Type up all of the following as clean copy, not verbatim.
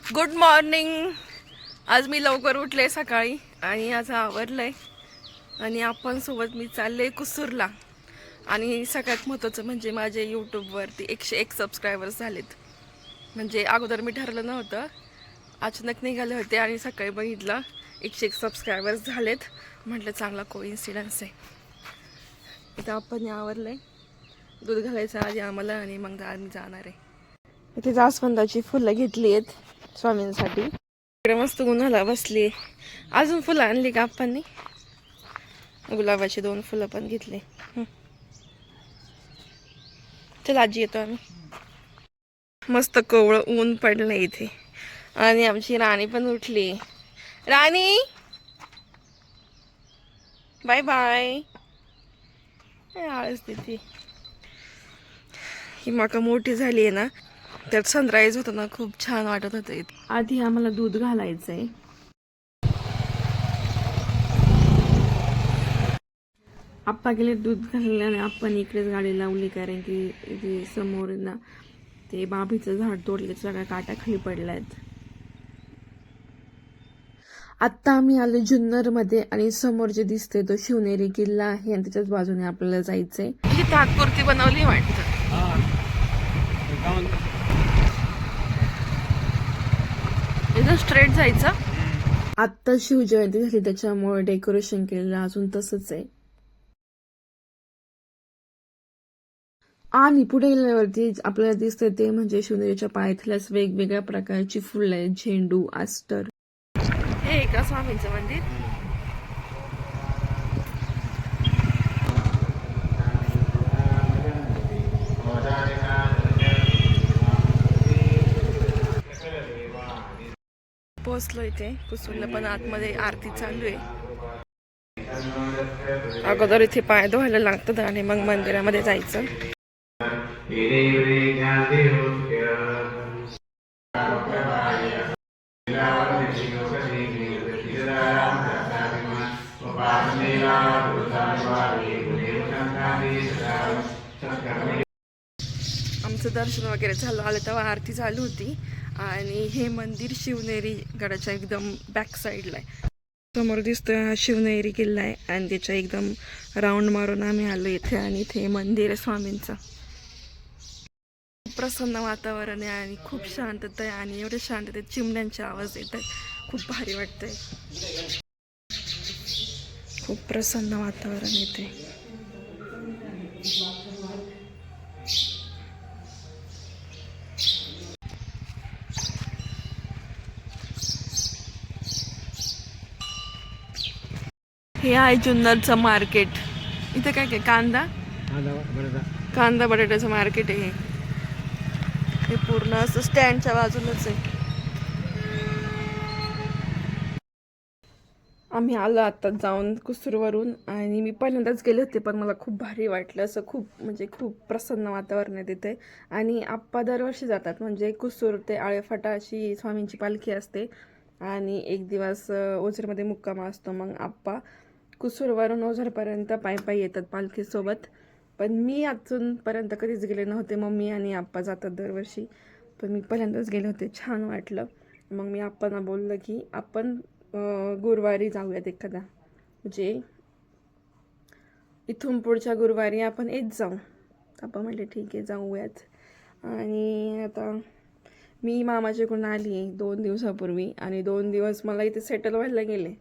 Good morning. आज मी लवकर उठले सकाळी आणि आज आवरलंय आणि आपण सोबत मी चालले कुसूरला. आणि सगळ्यात महत्त्वाचं म्हणजे माझे यूट्यूबवरती 101 सबस्क्रायबर्स झालेत. म्हणजे अगोदर मी ठरलं नव्हतं, अचानक निघाले होते आणि सकाळी बघितलं 101 सबस्क्रायबर्स झालेत. म्हटलं चांगला कोइन्सिडन्स आहे. इथं आपण आवरलंय, दूध घालायचं आधी आम्हाला आणि मग आम्ही जाणार आहे. इथे जास्वंदाची फुलं घेतली आहेत स्वामींसाठी. इकडे मस्त उन्हाला बसली. अजून फुलं आणली का आप्पांनी? गुलाबाची 2 फुलं पण घेतली. चल आजी येतो आम्ही. मस्त कोवळं ऊन पडलं इथे आणि आमची राणी पण उठली. राणी बाय बाय. आळस देते. ही मका मोठी झाली आहे ना, त्यात सनराईज होतं ना, खूप छान वाटत होतं इथे. आधी आम्हाला दूध घालायचंय. आप्पा गेले दूध घालले आणि आपण इकडेच गाडी लावली, कारण की इथे समोर ना ते बाभीचं झाड तोडले, सगळ्या काट्या खाली पडल्यात. आत्ता आम्ही आलो जुन्नर मध्ये आणि समोर जे दिसते तो शिवनेरी किल्ला आहे आणि त्याच्याच बाजूने आपल्याला जायचंय. ही तात्पुरती बनवली वाटतं. इथं स्ट्रेट जायचं. आत्ता शिवजयंती झाली त्याच्यामुळे डेकोरेशन केलेलं अजून तसंच आहे. आणि पुढे गेल्यावरती आपल्याला दिसतंय ते म्हणजे शिवनेरीच्या पायथ्यालाच वेगवेगळ्या प्रकारची फुलं आहेत, झेंडू, आस्टर. हे का स्वामींचं मंदिर? पोहोचलो इथे कुसूरला, पण आतमध्ये आरती चालू आहे. अगोदर इथे पाय धुवायला लागतात आणि मग मंदिरामध्ये जायचं. आमचं दर्शन वगैरे झालं, आलं तेव्हा आरती चालू होती. आणि हे मंदिर शिवनेरी गडाच्या एकदम बॅक साईडला आहे. समोर दिसतोय हा शिवनेरी किल्ला आहे आणि त्याच्या एकदम राऊंड मारून आम्ही आलो इथे. आणि इथे मंदिर आहे स्वामींचं. प्रसन्न वातावरण आहे आणि खूप शांतता आहे. आणि एवढे शांततेत चिमण्यांचे आवाज येत आहेत, खूप भारी वाटतंय. खूप प्रसन्न वातावरण येते. हे आहे जुन्नरचं मार्केट. इथे काय काय कांदा बटाट्याचं मार्केट आहे हे पूर्ण असं स्टँडच्या बाजूलाच आहे. आम्ही आलो आता जाऊन कुसूरवरून आणि मी पहिल्यांदाच गेले होते, पण मला खूप भारी वाटलं. असं खूप म्हणजे खूप प्रसन्न वातावरण आहे तिथे. आणि आप्पा दरवर्षी जातात, म्हणजे कुसूर ते आळेफाटा अशी स्वामींची पालखी असते आणि एक दिवस ओझरमध्ये मुक्काम असतो. मग आप्पा कुसूरवरून ओझरपर्यंत पायी पायी येतात पालखीसोबत. पण मी अजूनपर्यंत कधीच गेले नव्हते. मम्मी आणि आप्पा जातात दरवर्षी, पण मी पहिल्यांदाच गेले होते. छान वाटलं. मग मी आप्पांना बोललं की आपण गुरुवारी जाऊयात एखादा, म्हणजे इथून पुढच्या गुरुवारी आपण येत जाऊ. आपण म्हटले ठीक आहे जाऊयात. आणि आता मी मामाच्याकडून आली आहे 2 दिवसापूर्वी आणि 2 दिवस मला इथे सेटल व्हायला गेले.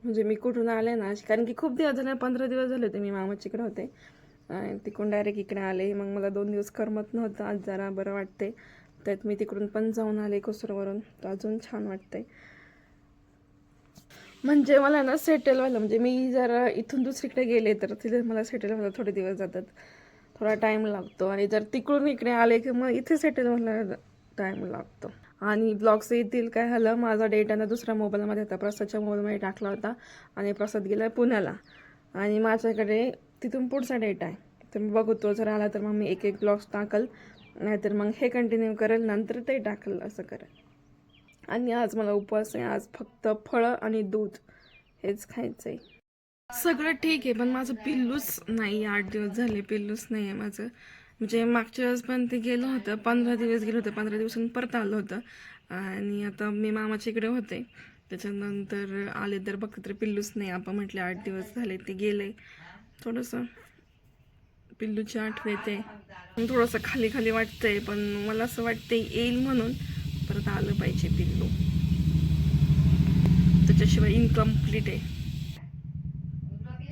म्हणजे मी कुठून आले ना, कारण की खूप दिवस झाले, 15 दिवस झाले होते मी मामाच्याकडे होते आणि तिकडून डायरेक्ट इकडे आले. मग मला 2 दिवस करमत नव्हतं. आज जरा बरं वाटते, त्यात मी तिकडून पण जाऊन आले कुसूरवरून, तर अजून छान वाटतंय. म्हणजे मला ना सेटल व्हायला, म्हणजे मी जर इथून दुसरीकडे गेले तर तिथे मला सेटल व्हायला थोडे दिवस जातात, थोडा टाईम लागतो. आणि जर तिकडून इकडे आले की मग इथे सेटल व्हायला टाईम लागतो. आणि ब्लॉग्स येतील काय झालं, माझा डेटानं दुसऱ्या मोबाईलमध्ये होता, प्रसादच्या मोबाईलमध्ये टाकला होता आणि प्रसाद गेला पुण्याला आणि माझ्याकडे तिथून पुढचा डेटा आहे. तर मी बघू, तो जर आला तर मग मी एक ब्लॉग्स टाकल, नाहीतर मग हे कंटिन्यू करेल, नंतर ते टाकल, असं करेल. आणि आज मला उपवास आहे. आज फक्त फळं आणि दूध हेच खायचं आहे. सगळं ठीक आहे, पण माझं पिल्लूच नाही. 8 दिवस झाले पिल्लूच नाही आहे माझं. म्हणजे मागच्या वेळेस पण ते गेलं होतं, 15 दिवस गेलं होतं, 15 दिवसांनी परत आलं होतं. आणि आता मी मामाच्या इकडे होते, त्याच्यानंतर आले तर बघते तर पिल्लूच नाही. आपण म्हटले 8 दिवस झाले ते गेले. थोडंसं पिल्लूची आठवण येते, थोडंसं खाली खाली वाटतंय, पण मला असं वाटतंय येईल म्हणून परत आलं पाहिजे पिल्लू, त्याच्याशिवाय इनकम्प्लीट आहे.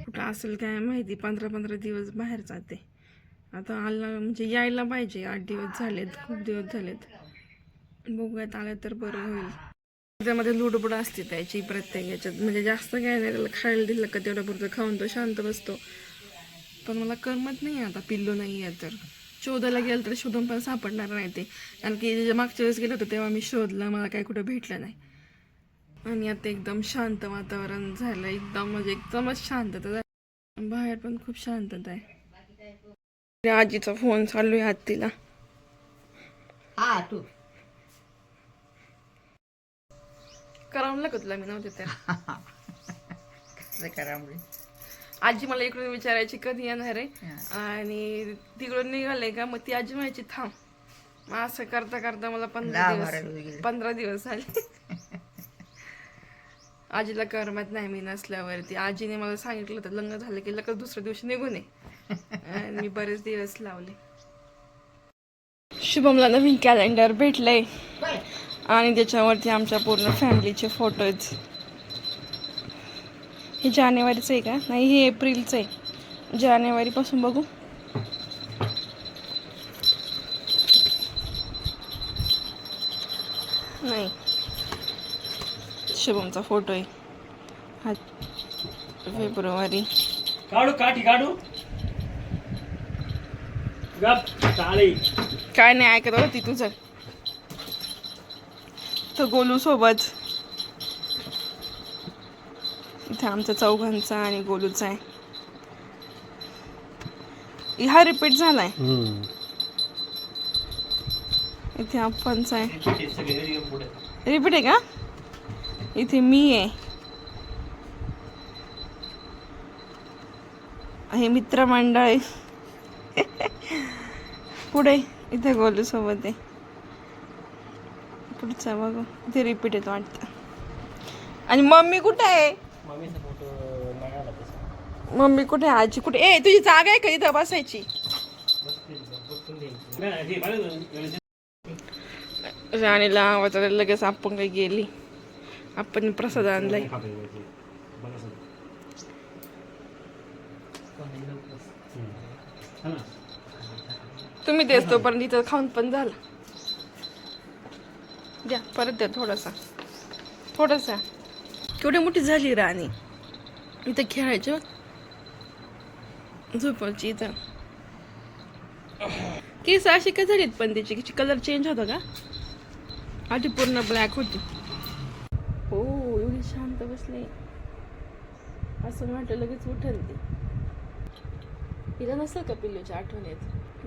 कुठं असेल काय माहिती, 15-15 दिवस बाहेर जाते. आता आलं म्हणजे यायला पाहिजे. 8 दिवस झालेत, खूप दिवस झालेत. बघूयात आलं तर बरं होईल. त्यामध्ये लुडबुड असते त्याची प्रत्येक याच्यात, म्हणजे जास्त काय नाही, त्याला खायला दिलं का तेवढं पुरतं खाऊन तो शांत बसतो. पण मला करमत नाही आता पिल्लू नाही आहे तर. शोधायला गेलं तर शोधून पण सापडणार नाही ते, कारण की मागच्या वेळेस गेलं होतं तेव्हा मी शोधलं, मला काय कुठं भेटलं नाही. आणि आता एकदम शांत वातावरण झालं, एकदम म्हणजे एकदमच शांतता झाली. बाहेर पण खूप शांतता आहे. आजीचा फोन चालू आहे आत्तीला. हा तू करमलं का तुला मी नव्हते तर? कसं करा म्हणजे आजी मला इकडून विचारायची कधी येणार आहे, आणि तिकडून निघाले का मग ती आजी म्हणायची थांब. मग असं करता करता मला 15 दिवस झाले. आजीला करमत नाही मी नसल्यावरती. आजीने मला सांगितलं होतं लग्न झालं की लगेच दुसऱ्या दिवशी निघून ये, आणि मी बरेच दिवस लावले. शुभमला नवीन कॅलेंडर भेटलंय आणि त्याच्यावरती आमच्या पूर्ण फॅमिलीचे फोटोज. हे जानेवारीचं आहे का? नाही, हे एप्रिलचं आहे. जानेवारीपासून बघू. नाही, शुभमचा फोटो आहे हा, फेब्रुवारी. काढू काठी काढू काय नाही ऐकत होती तुझं. तो गोलू सोबत. इथे आमचा चौघांचा आणि गोलूचा आहे. हा रिपीट झालाय. इथे आपणचा आहे. रिपीट आहे का? इथे मी आहे. हे मित्रमंडळ आहे. पुढे इथे गोलू सोबत आहे. पुढचा बघू, इथे रिपीट येतो वाटतं. आणि मम्मी कुठे आहे? मम्मी कुठे आहे? आजी कुठे? ए, तुझी जागा आहे का इथं बसायची? राणीला आवाज आला, लगेच आपण काही गेली. आपण प्रसाद आणलाय. तुम्ही तेच तोपर्यंत इथं खाऊन पण झालं. द्या परत द्या थोडासा. केवढी मोठी झाली राणी. इथं खेळायचं, झोपायची इथं. केस अशी काय झालीत पण त्याची कलर चेंज होता का? आधी पूर्ण ब्लॅक होती. हो, एवढी शांत बसले, असं वाटलं लगेच उठल ती. तिला नसेल का पिल्लूच्या आठवण येत?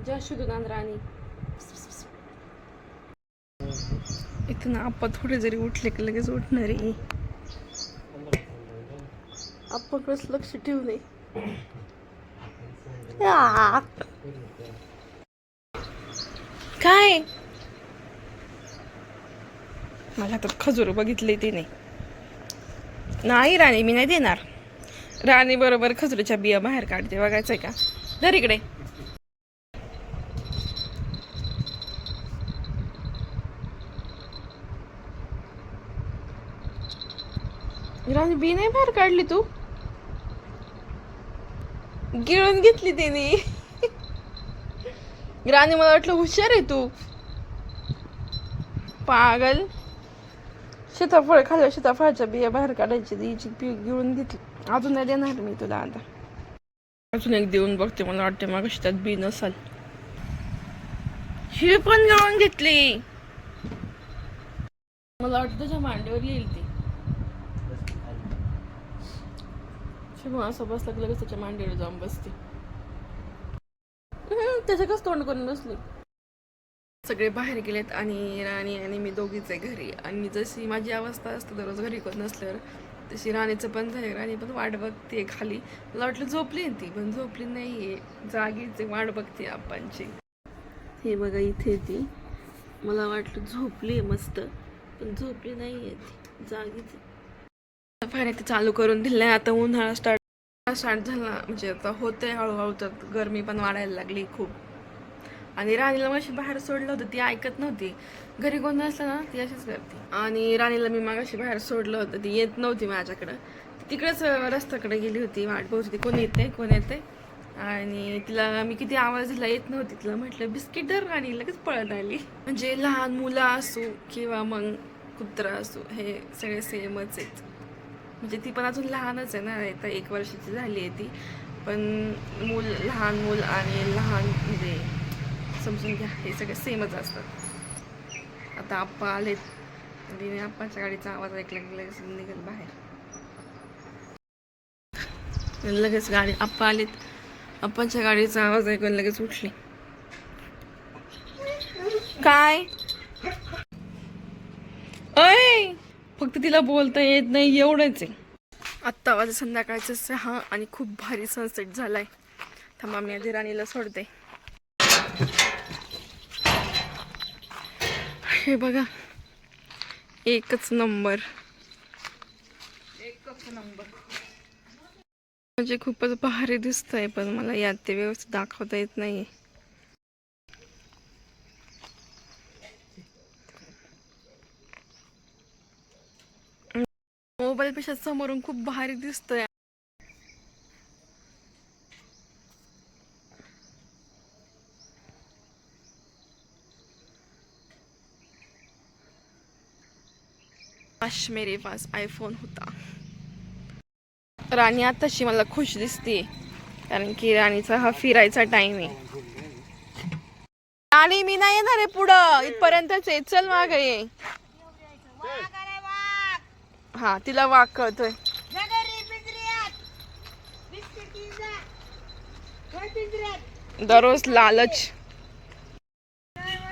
ज्या शुद्धनान राणी. इथं आपण थोडे जरी उठले की लगेच उठणार आहे. आपण कसं लक्ष ठेवू नये. काय मला तर खजूर बघितले ते नाही राणी, मी नाही देणार. राणी बरोबर खजुरीच्या बिया बाहेर काढते, बघायचंय का? धर इकडे. राणी बी नाही बाहेर काढली तू, गिळून घेतली तिने. राणी, मला वाटलं हुशार आहे तू. पागल. सीताफळ खाल्लं, सीताफळाच्या बिया बाहेर काढायची, तिची बी गिळून घेतली. अजून नाही देणार मी तुला. आता अजून एक देऊन बघते, मला वाटते मग त्यात बी नसाल. ही पण गिळून घेतली. मला वाटतं तुझ्या मांडीवर येईल ती. शिव असं बसला की लगेच त्याच्या मांडीवर जाऊन बसते. त्याच्या कसं तोंड करून बसली. सगळे बाहेर गेलेत आणि राणी आणि मी दोघीच आहे घरी. आणि जशी माझी अवस्था असते दररोज घरी कोण नसल्यावर, तशी राणीचं पण झालं. राणी पण वाट बघते खाली. मला वाटलं झोपली ती, पण झोपली नाहीये, जागीच वाट बघते आपणची. हे बघा इथे ती, मला वाटलं झोपली मस्त, पण झोपली नाही आहे ती, जागीच आहे. फॅन ते चालू करून दिलं आता उन्हाळा स्टार्ट झाला, म्हणजे आता होते हळूहळू, तर गरमी पण वाढायला लागली खूप. आणि राणीला मगाशी बाहेर सोडलं होतं, ती ऐकत नव्हती. घरी कोण नसलं ना ती अशीच करते. आणि राणीला मी मगाशी बाहेर सोडलं होतं, ती येत नव्हती माझ्याकडं, तिकडेच रस्त्याकडे गेली होती, वाट बघत होती कोण येते. आणि तिला मी किती आवाज दिला, येत नव्हती. तिला म्हटलं बिस्किट धर, आणि लगेच पळत आली. म्हणजे लहान मुलं असो किंवा मग कुत्रा असो, हे सगळे सेमच आहेत. म्हणजे ती पण अजून लहानच आहे ना, आता 1 वर्षाची झाली आहे ती, पण लहान मूल आणि लहान म्हणजे समजून घ्या, हे सगळे सेमच असतात. आता आप्पा आलेत आणि आप्पाच्या गाडीचा आवाज ऐकला की लगेच निघाल बाहेर. लगेच गाडी आप्पा आलेत, आप्पाच्या गाडीचा आवाज ऐकून लगेच उठली. काय अय, फक्त तिला बोलता येत नाही एवढंच आहे. आत्ता वाजता संध्याकाळचं 6 आणि खूप भारी सनसेट झालाय. थांबा मी आधी राणीला सोडते. हे बघा, एकच नंबर. म्हणजे खूपच भारी दिसतंय, पण मला यात ते व्यवस्थित दाखवता येत नाहीये. मोबाईल पेक्षा समोरून खूप भारी दिसतंय. काश मेरे पास आयफोन होता. राणी आताशी मला खुश दिसते, कारण की राणीचा हा फिरायचा टाइम आहे. राणी मी नाही येणार आहे पुढं, इथपर्यंतच आहे, चल मागे ये. हा, तिला वाघ कळतोय. दररोज लालच,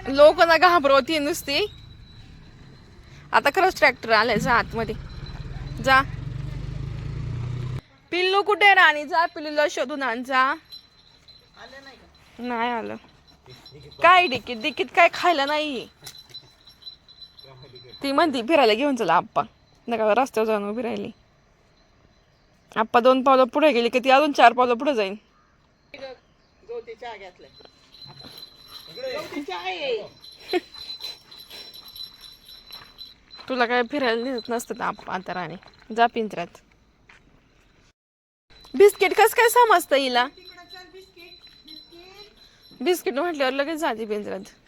लोक ना घाबरवती नुसती. आता खरंच ट्रॅक्टर आलाय, जा आतमध्ये जा. पिल्लू कुठे? राणी जा पिल्लूला शोधून आण जा. नाही आलं. काय डिकीत काय खायला नाही. ती म्हणती फिरायला घेऊन चला आप्पा, नका रस्त्यावर जाऊन उभी राहिली. आप्पा 2 पावलं पुढे गेली की ती अजून 4 पावलं पुढे जाईन. तुला काय फिरायला नेत नसतं आप्पा आता राणी, जा पिंजऱ्यात. बिस्किट कस काय समजतं हिला? बिस्किट म्हटल्यावर लगेच जाते पिंजऱ्यात.